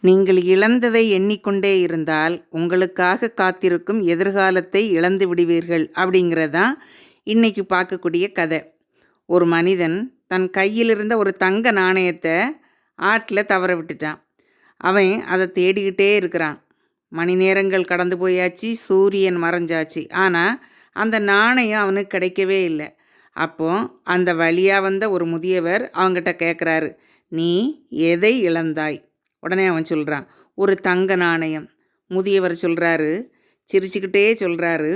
நீங்கள் இழந்ததை எண்ணிக்கொண்டே இருந்தால் உங்களுக்காக காத்திருக்கும் எதிர்காலத்தை இழந்து விடுவீர்கள் அப்படிங்கிறது தான் இன்றைக்கி பார்க்கக்கூடிய கதை. ஒரு மனிதன் தன் கையில் இருந்த ஒரு தங்க நாணயத்தை ஆற்றில் தவற விட்டுட்டான். அவன் அதை தேடிக்கிட்டே இருக்கிறான். மணி நேரங்கள் கடந்து போயாச்சு, சூரியன் மறைஞ்சாச்சு. ஆனால் அந்த நாணயம் அவனுக்கு கிடைக்கவே இல்லை. அப்போ அந்த வழியாக வந்த ஒரு முதியவர் அவங்ககிட்ட கேட்குறாரு, நீ எதை இழந்தாய்? உடனே அவன் சொல்கிறான், ஒரு தங்க நாணயம். முதியவர் சொல்கிறாரு, சிரிச்சுக்கிட்டே சொல்கிறாரு,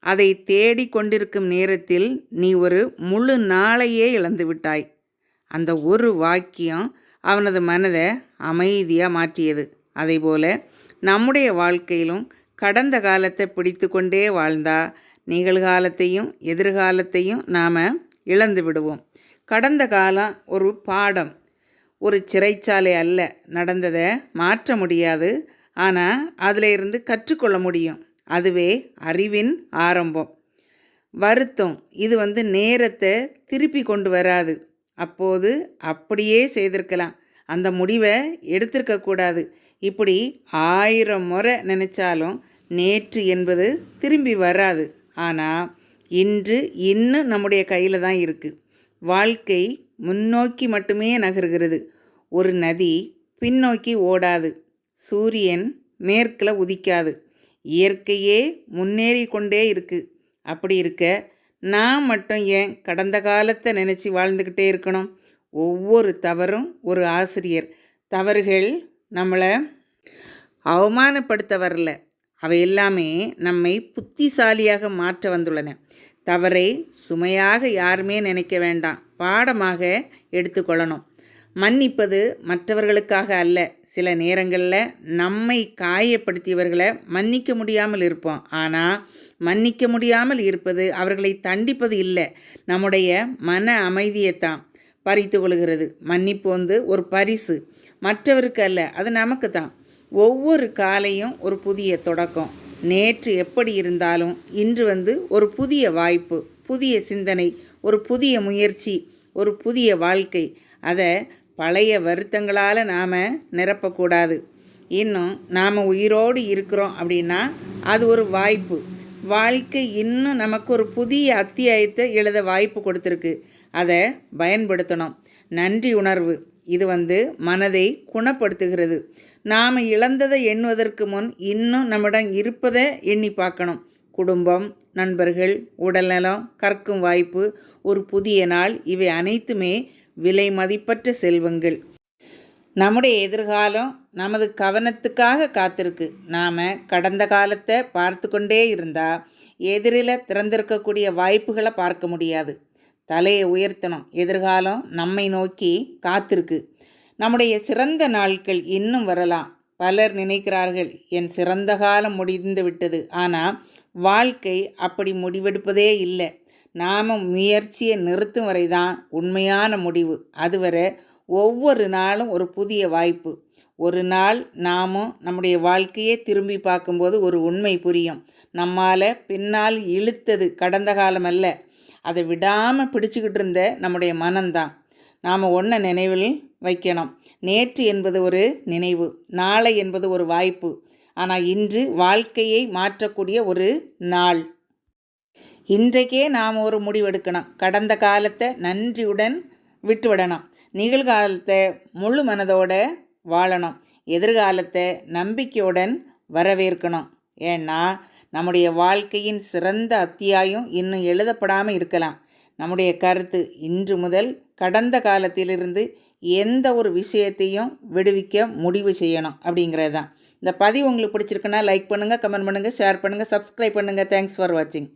அதை தேடி கொண்டிருக்கும் நேரத்தில் நீ ஒரு முழு நாளையே இழந்து விட்டாய். அந்த ஒரு வாக்கியம் அவனது மனதை அமைதியாக மாற்றியது. அதேபோல் நம்முடைய வாழ்க்கையிலும் கடந்த காலத்தை பிடித்து கொண்டே வாழ்ந்தா நிகழ்காலத்தையும் எதிர்காலத்தையும் நாம் இழந்து விடுவோம். கடந்த காலம் ஒரு பாடம், ஒரு சிறைச்சாலை அல்ல. நடந்ததை மாற்ற முடியாது, ஆனால் அதில் இருந்து கற்றுக்கொள்ள முடியும். அதுவே அறிவின் ஆரம்பம். வருத்தம் இது நேரத்தை திருப்பி கொண்டு வராது. அப்போது அப்படியே செய்திருக்கலாம், அந்த முடிவை எடுத்திருக்கக்கூடாது. இப்படி 1000 முறை நினச்சாலும் நேற்று என்பது திரும்பி வராது. ஆனால் இன்று இன்னும் நம்முடைய கையில் தான் இருக்குது. வாழ்க்கை முன்னோக்கி மட்டுமே நகர்கிறது. ஒரு நதி பின்னோக்கி ஓடாது. சூரியன் மேற்கில் உதிக்காது. இயற்கையே முன்னேறி கொண்டே இருக்குது. அப்படி இருக்க நான் மட்டும் ஏன் கடந்த காலத்தை நினச்சி வாழ்ந்துக்கிட்டே இருக்கணும்? ஒவ்வொரு தவறும் ஒரு ஆசிரியர். தவறுகள் நம்மளை அவமானப்படுத்த வரல, அவை எல்லாமே நம்மை புத்திசாலியாக மாற்ற வந்துள்ளன. தவறை சுமையாக யாருமே நினைக்க வேண்டாம், பாடமாக எடுத்துக்கொள்ளணும். மன்னிப்பது மற்றவர்களுக்காக அல்ல. சில நேரங்களில் நம்மை காயப்படுத்தியவர்களை மன்னிக்க முடியாமல் இருப்போம். ஆனால் மன்னிக்க முடியாமல் இருப்பது அவர்களை தண்டிப்பது இல்லை, நம்முடைய மன அமைதியைத்தான் பறித்து கொள்கிறது. மன்னிப்பு ஒரு பரிசு, மற்றவருக்கு அல்ல, அது நமக்கு தான். ஒவ்வொரு காலையும் ஒரு புதிய தொடக்கம். நேற்று எப்படி இருந்தாலும் இன்று ஒரு புதிய வாய்ப்பு, புதிய சிந்தனை, ஒரு புதிய முயற்சி, ஒரு புதிய வாழ்க்கை. அதை பழைய வருத்தங்களால் நாம் நிரப்பக்கூடாது. இன்னும் நாம் உயிரோடு இருக்கிறோம் அப்படின்னா அது ஒரு வாய்ப்பு. வாழ்க்கை இன்னும் நமக்கு ஒரு புதிய அத்தியாயத்தை எழுத வாய்ப்பு கொடுத்துருக்கு. அதை பயன்படுத்தணும். நன்றி உணர்வு இது மனதை குணப்படுத்துகிறது. நாம் இழந்ததை எண்ணுவதற்கு முன் இன்னும் நம்மிடம் இருப்பதை எண்ணி பார்க்கணும். குடும்பம், நண்பர்கள், உடல்நலம், கற்கும் வாய்ப்பு, ஒரு புதிய நாள், இவை அனைத்துமே விலை மதிப்பற்ற செல்வங்கள். நம்முடைய எதிர்காலம் நமது கவனத்துக்காக காத்திருக்கு. நாம் கடந்த காலத்தை பார்த்து கொண்டே இருந்தால் எதிரில் திறந்திருக்கக்கூடிய வாய்ப்புகளை பார்க்க முடியாது. தலையை உயர்த்தணும். எதிர்காலம் நம்மை நோக்கி காத்திருக்கு. நம்முடைய சிறந்த நாட்கள் இன்னும் வரலாம். பலர் நினைக்கிறார்கள், என் சிறந்த காலம் முடிந்து விட்டது. ஆனால் வாழ்க்கை அப்படி முடிவெடுப்பதே இல்லை. நாம் முயற்சியை நிறுத்தும் வரை தான் உண்மையான முடிவு. அதுவரை ஒவ்வொரு நாளும் ஒரு புதிய வாய்ப்பு. ஒரு நாள் நாமும் நம்முடைய வாழ்க்கையை திரும்பி பார்க்கும்போது ஒரு உண்மை புரியும். நம்மால் பின்னால் இழுத்தது கடந்த காலம் அல்ல, அதை விடாமல் பிடிச்சிக்கிட்டு இருந்த நம்முடைய மனம்தான். நாம் ஒன்றை நினைவில் வைக்கணும். நேற்று என்பது ஒரு நினைவு, நாளை என்பது ஒரு வாய்ப்பு. ஆனால் இன்று வாழ்க்கையை மாற்றக்கூடிய ஒரு நாள். இன்றைக்கே நாம் ஒரு முடிவெடுக்கணும். கடந்த காலத்தை நன்றியுடன் விட்டுவிடணும். நிகழ்காலத்தை முழு மனதோட வாழணும். எதிர்காலத்தை நம்பிக்கையுடன் வரவேற்கணும். ஏன்னா நம்முடைய வாழ்க்கையின் சிறந்த அத்தியாயம் இன்னும் எழுதப்படாமல் இருக்கலாம். நம்முடைய கருத்து இன்று முதல் கடந்த காலத்திலிருந்து எந்த ஒரு விஷயத்தையும் விடுவிக்க முடிவு செய்யணும் அப்படிங்கிறது தான். இந்த பதிவு உங்களுக்கு பிடிச்சிருக்குன்னா லைக் பண்ணுங்கள், கமெண்ட் பண்ணுங்கள், ஷேர் பண்ணுங்கள், சப்ஸ்கிரைப் பண்ணுங்கள். தேங்க்ஸ் ஃபார் வாட்சிங்.